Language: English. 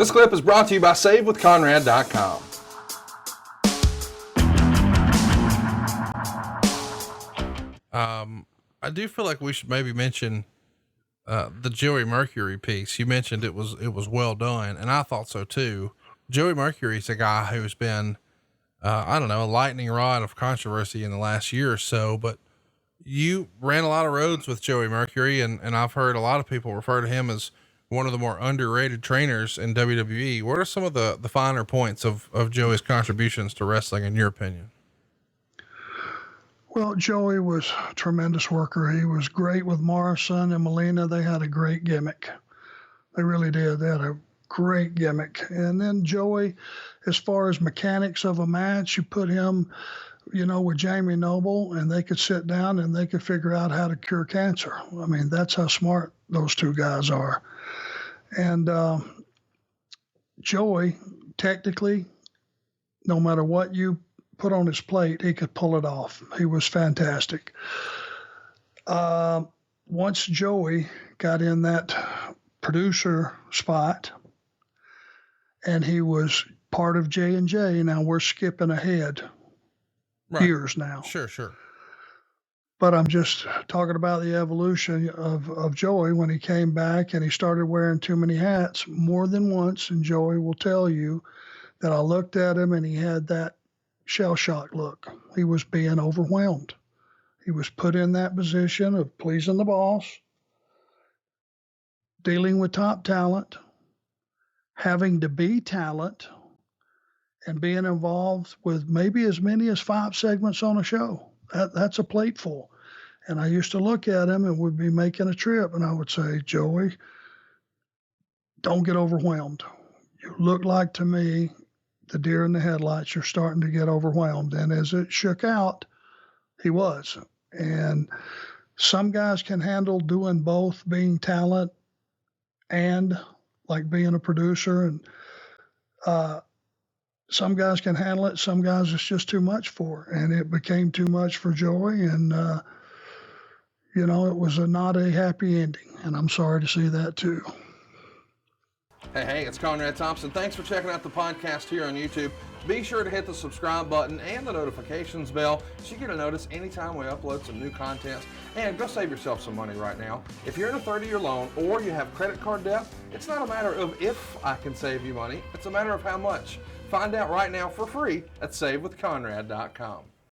This clip is brought to you by SaveWithConrad.com. I do feel like we should maybe mention the Joey Mercury piece. You mentioned it was well done, and I thought so too. Joey Mercury is a guy who's been, I don't know, a lightning rod of controversy in the last year or so, but you ran a lot of roads with Joey Mercury, and I've heard a lot of people refer to him as one of the more underrated trainers in WWE. What are some of the finer points of Joey's contributions to wrestling, in your opinion? Well, Joey was a tremendous worker. He was great with Morrison and Molina. They had a great gimmick. They really did. They had a great gimmick. And then Joey, as far as mechanics of a match, you put him, with Jamie Noble, and they could sit down and they could figure out how to cure cancer. I mean, that's how smart those two guys are. And Joey, technically, no matter what you put on his plate, he could pull it off. He was fantastic. Once Joey got in that producer spot and he was part of J&J, now we're skipping ahead years now. Sure. But I'm just talking about the evolution of Joey when he came back and he started wearing too many hats more than once. And Joey will tell you that I looked at him and he had that shell shock look. He was being overwhelmed. He was put in that position of pleasing the boss, dealing with top talent, having to be talent, and being involved with maybe as many as 5 segments on a show. That's a plateful. And I used to look at him and would be making a trip and I would say, Joey, don't get overwhelmed. You look like, to me, the deer in the headlights. You're starting to get overwhelmed. And as it shook out, he was. And some guys can handle doing both, being talent and like being a producer. And some guys can handle it. Some guys it's just too much for. And it became too much for Joey. And, it was not a happy ending. And I'm sorry to see that too. Hey, it's Conrad Thompson. Thanks for checking out the podcast here on YouTube. Be sure to hit the subscribe button and the notifications bell so you get a notice anytime we upload some new content. And go save yourself some money right now. If you're in a 30-year loan or you have credit card debt, it's not a matter of if I can save you money. It's a matter of how much. Find out right now for free at SaveWithConrad.com.